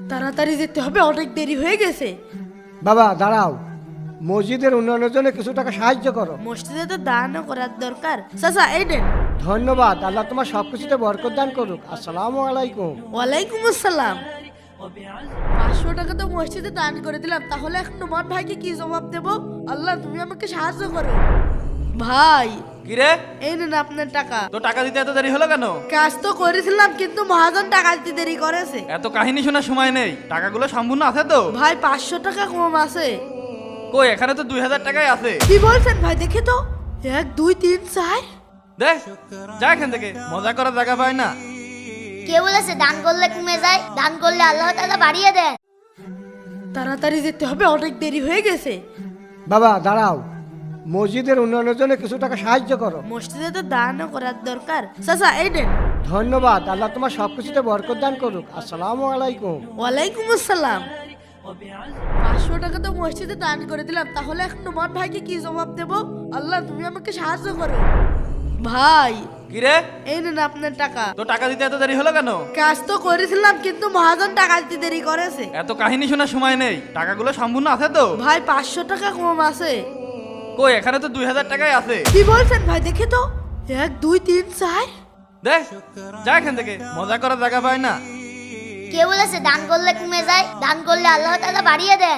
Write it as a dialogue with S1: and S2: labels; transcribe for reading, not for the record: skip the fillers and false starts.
S1: তাড়াতাড়ি যেতে হবে, অনেক দেরি হয়ে গেছে।
S2: বাবা দাঁড়াও, মসজিদের উন্নয়নের জন্য কিছু টাকা সাহায্য করো।
S1: মসজিদে তো দানও করার দরকার। চাচা এই নেন।
S2: ধন্যবাদ, আল্লাহ তোমার সবকিছুতে বরকত দান করুক। আসসালামু আলাইকুম।
S1: ওয়ালাইকুম আসসালাম। 500 টাকা তো মসজিদে দান করে দিলাম, তাহলে এখন নোমান ভাইকে কি জবাব দেব? আল্লাহ তুমি আমাকে সাহায্য করো। ভাই
S3: কিরে,
S1: এই নেন আপনার টাকা।
S3: তো টাকা দিতে এত দেরি হলো কেন?
S1: কাজ তো করেছিলাম, কিন্তু মহাজন টাকা দিতে দেরি করেছে।
S3: এত কাহিনী শোনার সময় নেই, টাকাগুলো সম্পূর্ণ আছে তো?
S1: ভাই 500 টাকা কম আছে।
S3: কই, এখানে তো 2000 টাকাই আছে।
S1: কি বলছেন ভাই? দেখে তো 1 2 3 4।
S3: দেখ, যা এখান থেকে, মজা করার জায়গা পাই না।
S4: কে বলেছে দান করলে কমে যায়? দান করলে আল্লাহ তাআলা বাড়িয়ে দেন।
S1: তাড়াতাড়ি যেতে হবে, অনেক দেরি হয়ে গেছে।
S2: বাবা দাঁড়াও, মসজিদের উন্নয়নের জন্য কিছু টাকা সাহায্য করো।
S1: মসজিদে তো দানও করার দরকার। চাচা এই নেন।
S2: ধন্যবাদ, আল্লাহ তোমার সবকিছুতে বরকত দান করুক। আসসালামু আলাইকুম।
S1: ওয়ালাইকুম আসসালাম। 500 টাকা তো মসজিদে দান করে দিলাম, তাহলে এখন নোমান ভাইকে কি জবাব দেব? আল্লাহ তুমি আমাকে সাহায্য করো। ভাই
S3: কিরে,
S1: এই নেন আপনার টাকা।
S3: তো টাকা দিতে এত দেরি হলো কেন?
S1: কাজ তো করেছিলাম, কিন্তু মহাজন টাকা দিতে দেরি করেছে।
S3: এত কাহিনী শোনার সময় নেই, টাকাগুলো সম্পূর্ণ আছে তো?
S1: ভাই 500 টাকা কম আছে।
S3: কই, এখানে তো 2000 টাকাই আছে।
S1: কি বলছেন ভাই? দেখে তো 1 2 3 4।
S3: দেখ, যা এখান থেকে, মজা করার জায়গা পাই না।
S4: কে বলেছে দান করলে কমে যায়? দান করলে আল্লাহ তাআলা বাড়িয়ে দেন।